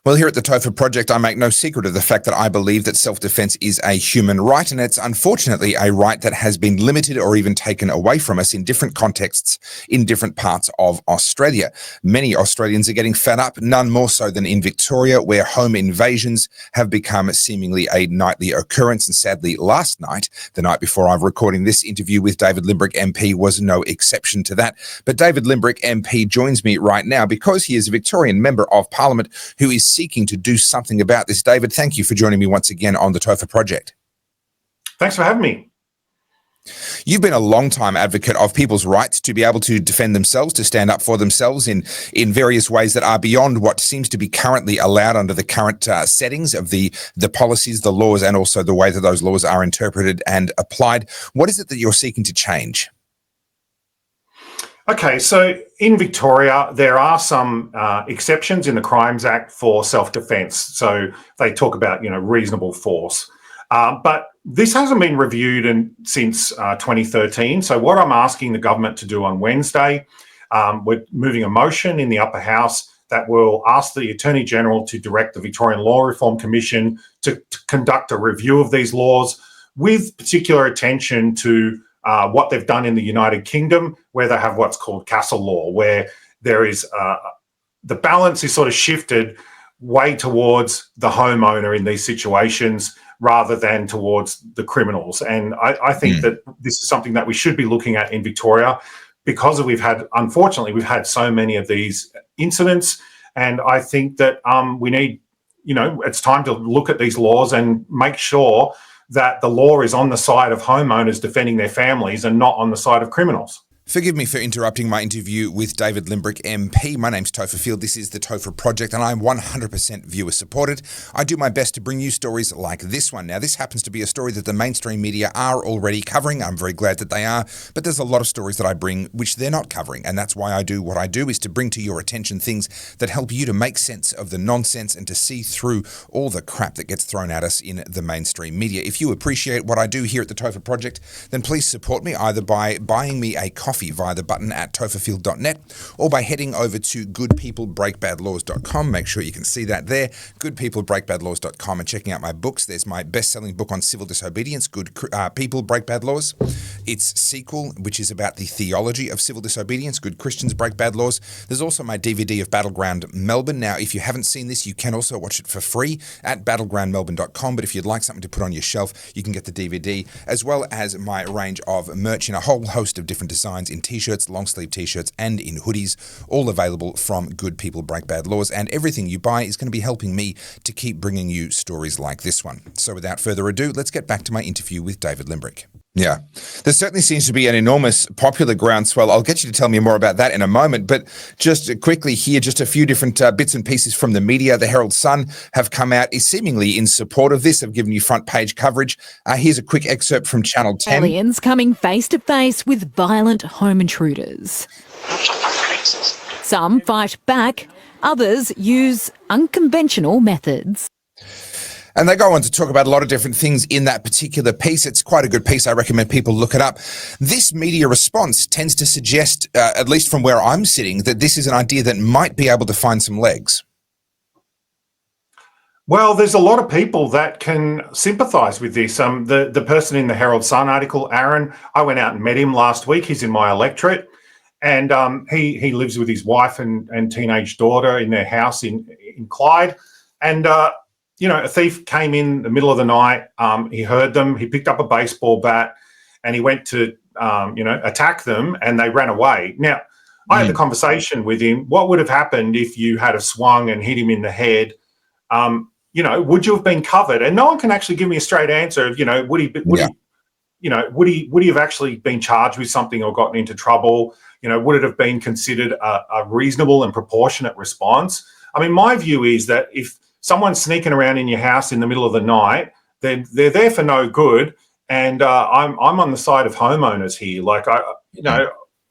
Well, here at the TOFA Project, I make no secret of the fact that I believe that self-defense is a human right, and it's unfortunately a right that has been limited or even taken away from us in different contexts in different parts of Australia. Many Australians are getting fed up, none more so than in Victoria, where home invasions have become seemingly a nightly occurrence. And sadly, last night, the night before I'm recording this interview with David Limbrick MP, was no exception to that. But David Limbrick MP joins me right now because he is a Victorian Member of Parliament who is seeking to do something about this. David, thank you for joining me once again on the TOFA Project. Thanks for having me. You've been a long-time advocate of people's rights to be able to defend themselves, to stand up for themselves in various ways that are beyond what seems to be currently allowed under the current settings of the policies, the laws, and also the way that those laws are interpreted and applied. What is it that you're seeking to change? Okay, so in Victoria, there are some exceptions in the Crimes Act for self-defence. So they talk about, reasonable force. But this hasn't been reviewed since 2013. So what I'm asking the government to do on Wednesday, we're moving a motion in the upper house that will ask the Attorney General to direct the Victorian Law Reform Commission to conduct a review of these laws with particular attention to what they've done in the United Kingdom, where they have what's called castle law, where there is the balance is sort of shifted way towards the homeowner in these situations rather than towards the criminals. And I think that this is something that we should be looking at in Victoria because unfortunately, we've had so many of these incidents. And I think that we need, it's time to look at these laws and make sure that the law is on the side of homeowners defending their families and not on the side of criminals. Forgive me for interrupting my interview with David Limbrick MP. My name's Topher Field. This is the TOFA Project, and I'm 100% viewer supported. I do my best to bring you stories like this one. Now, this happens to be a story that the mainstream media are already covering. I'm very glad that they are, but there's a lot of stories that I bring which they're not covering, and that's why I do what I do, is to bring to your attention things that help you to make sense of the nonsense and to see through all the crap that gets thrown at us in the mainstream media. If you appreciate what I do here at the TOFA Project, then please support me either by buying me a coffee via the button at topherfield.net or by heading over to goodpeoplebreakbadlaws.com. Make sure you can see that there, goodpeoplebreakbadlaws.com, and checking out my books. There's my best-selling book on civil disobedience, Good People Break Bad Laws. Its sequel, which is about the theology of civil disobedience, Good Christians Break Bad Laws. There's also my DVD of Battleground Melbourne. Now, if you haven't seen this, you can also watch it for free at battlegroundmelbourne.com, but if you'd like something to put on your shelf, you can get the DVD, as well as my range of merch in a whole host of different designs in t-shirts, long sleeve t-shirts, and in hoodies, all available from Good People Break Bad Laws. And everything you buy is going to be helping me to keep bringing you stories like this one. So without further ado, let's get back to my interview with David Limbrick. Yeah, there certainly seems to be an enormous popular groundswell. I'll get you to tell me more about that in a moment, but just quickly here, just a few different bits and pieces from the media. The Herald Sun have come out seemingly in support of this. Have given you front page coverage. Here's a quick excerpt from Channel 10. Aliens coming face to face with violent home intruders. Some fight back, others use unconventional methods. And they go on to talk about a lot of different things in that particular piece. It's quite a good piece. I recommend people look it up. This media response tends to suggest, at least from where I'm sitting, that this is an idea that might be able to find some legs. Well, there's a lot of people that can sympathise with this. The person in the Herald Sun article, Aaron, I went out and met him last week. He's in my electorate, and he lives with his wife and teenage daughter in their house in Clyde. And a thief came in the middle of the night. He heard them. He picked up a baseball bat and he went to, attack them, and they ran away. Now, I had the conversation with him. What would have happened if you had a swung and hit him in the head? Would you have been covered? And no one can actually give me a straight answer of, would he have actually been charged with something or gotten into trouble? Would it have been considered a reasonable and proportionate response? I mean, my view is that if someone's sneaking around in your house in the middle of the night, they're there for no good. And I'm on the side of homeowners here. Like,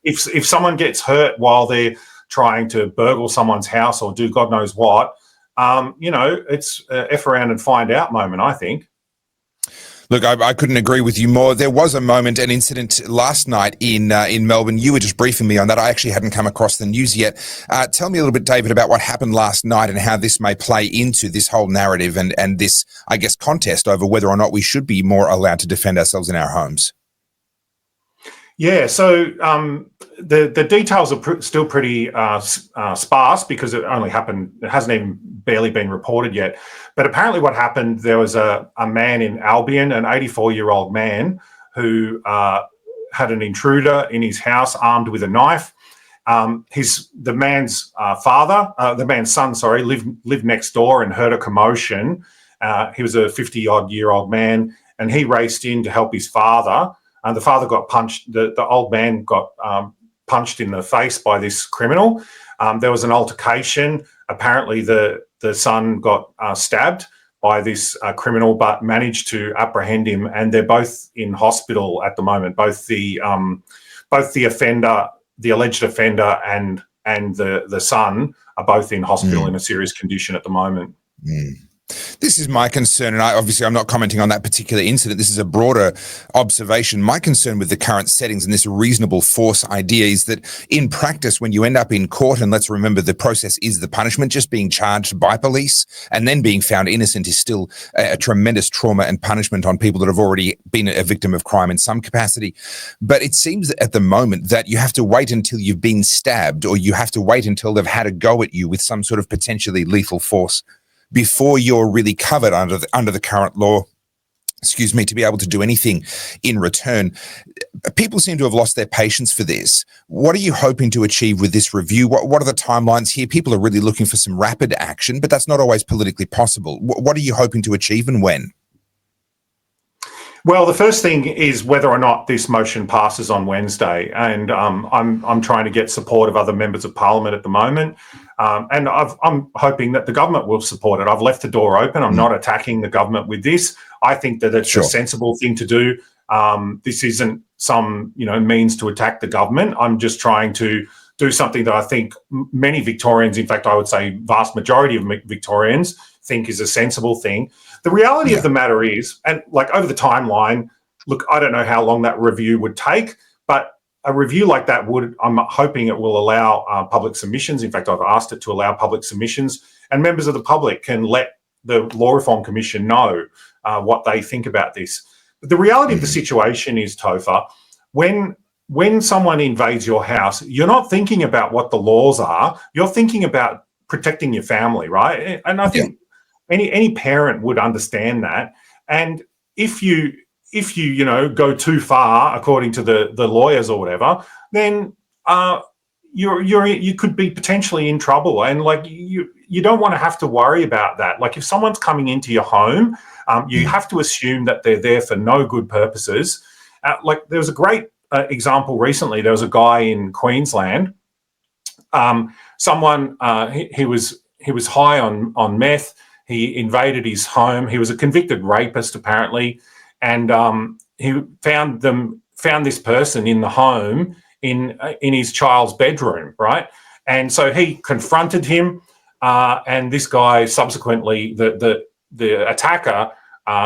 if someone gets hurt while they're trying to burgle someone's house or do God knows what, it's a F around and find out moment, I think. Look, I couldn't agree with you more. There was a moment, an incident last night in Melbourne. You were just briefing me on that. I actually hadn't come across the news yet. Tell me a little bit, David, about what happened last night and how this may play into this whole narrative and this, I guess, contest over whether or not we should be more allowed to defend ourselves in our homes. Yeah, so the details are still pretty sparse because it only happened, it hasn't even barely been reported yet. But apparently what happened, there was a man in Albion, an 84-year-old man who had an intruder in his house armed with a knife. The man's son, lived next door and heard a commotion. He was a 50-odd-year-old man, and he raced in to help his father. And the father got punched. The old man got punched in the face by this criminal. There was an altercation. Apparently, the son got stabbed by this criminal, but managed to apprehend him. And they're both in hospital at the moment. Both the offender, the alleged offender, and the son are both in hospital in a serious condition at the moment. This is my concern, and I'm not commenting on that particular incident. This is a broader observation. My concern with the current settings and this reasonable force idea is that in practice, when you end up in court, and let's remember the process is the punishment, just being charged by police and then being found innocent is still a tremendous trauma and punishment on people that have already been a victim of crime in some capacity. But it seems at the moment that you have to wait until you've been stabbed, or you have to wait until they've had a go at you with some sort of potentially lethal force before you're really covered under the current law, to be able to do anything in return. People seem to have lost their patience for this. What are you hoping to achieve with this review? What are the timelines here? People are really looking for some rapid action, but that's not always politically possible. What are you hoping to achieve and when? Well, the first thing is whether or not this motion passes on Wednesday, and I'm trying to get support of other members of Parliament at the moment, and I'm hoping that the government will support it. I've left the door open. I'm not attacking the government with this. I think that it's a sensible thing to do. This isn't some means to attack the government. I'm just trying to do something that I think many Victorians, in fact, I would say vast majority of Victorians, think is a sensible thing. The reality of the matter is, and like over the timeline, look, I don't know how long that review would take, but a review like that I'm hoping it will allow public submissions. In fact, I've asked it to allow public submissions, and members of the public can let the Law Reform Commission know what they think about this. But the reality of the situation is, Topher, when someone invades your house, you're not thinking about what the laws are. You're thinking about protecting your family, right? And I think any parent would understand that. And if you go too far, according to the lawyers or whatever, then you could be potentially in trouble. And like you don't want to have to worry about that. Like if someone's coming into your home, you have to assume that they're there for no good purposes. Like there was a great example recently. There was a guy in Queensland. He was high on meth. He invaded his home. He was a convicted rapist, apparently, and he found this person in the home in his child's bedroom, right? And so he confronted him, and this guy subsequently, the attacker,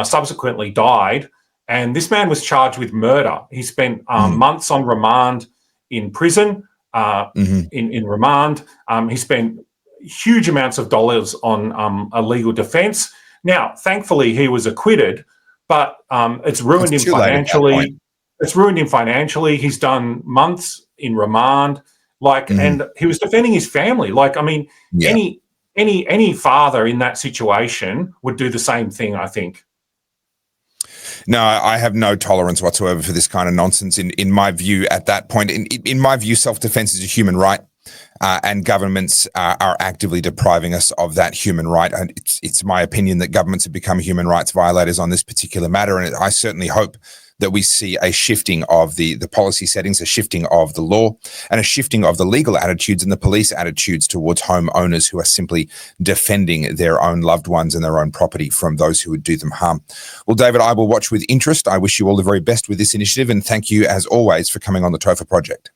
subsequently died. And this man was charged with murder. He spent months on remand in prison. In remand, he spent huge amounts of dollars on a legal defence. Now, thankfully, he was acquitted, but it's ruined him financially. It's ruined him financially. He's done months in remand, and he was defending his family. Like, I mean, any father in that situation would do the same thing, I think. No, I have no tolerance whatsoever for this kind of nonsense. In my view, at that point, in my view, self-defense is a human right, and governments are actively depriving us of that human right. And it's my opinion that governments have become human rights violators on this particular matter. And I certainly hope that we see a shifting of the policy settings, a shifting of the law, and a shifting of the legal attitudes and the police attitudes towards homeowners who are simply defending their own loved ones and their own property from those who would do them harm. Well, David, I will watch with interest. I wish you all the very best with this initiative, and thank you, as always, for coming on the TOFA project.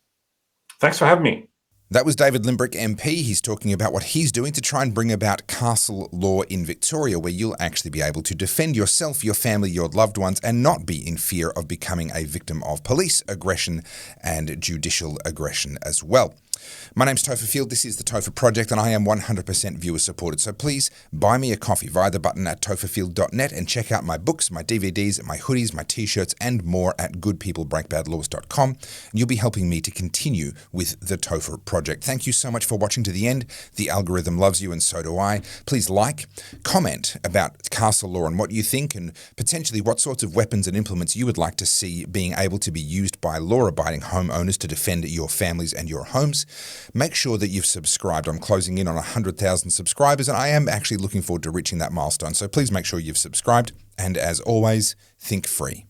Thanks for having me. That was David Limbrick MP. He's talking about what he's doing to try and bring about castle law in Victoria, where you'll actually be able to defend yourself, your family, your loved ones, and not be in fear of becoming a victim of police aggression and judicial aggression as well. My name's Topher Field. This is the Topher Project, and I am 100% viewer supported. So please buy me a coffee via the button at topherfield.net and check out my books, my DVDs, my hoodies, my t-shirts, and more at goodpeoplebreakbadlaws.com. And you'll be helping me to continue with the Topher Project. Thank you so much for watching to the end. The algorithm loves you, and so do I. Please like, comment about castle law and what you think, and potentially what sorts of weapons and implements you would like to see being able to be used by law-abiding homeowners to defend your families and your homes. Make sure that you've subscribed. I'm closing in on 100,000 subscribers, and I am actually looking forward to reaching that milestone. So please make sure you've subscribed. And as always, think free.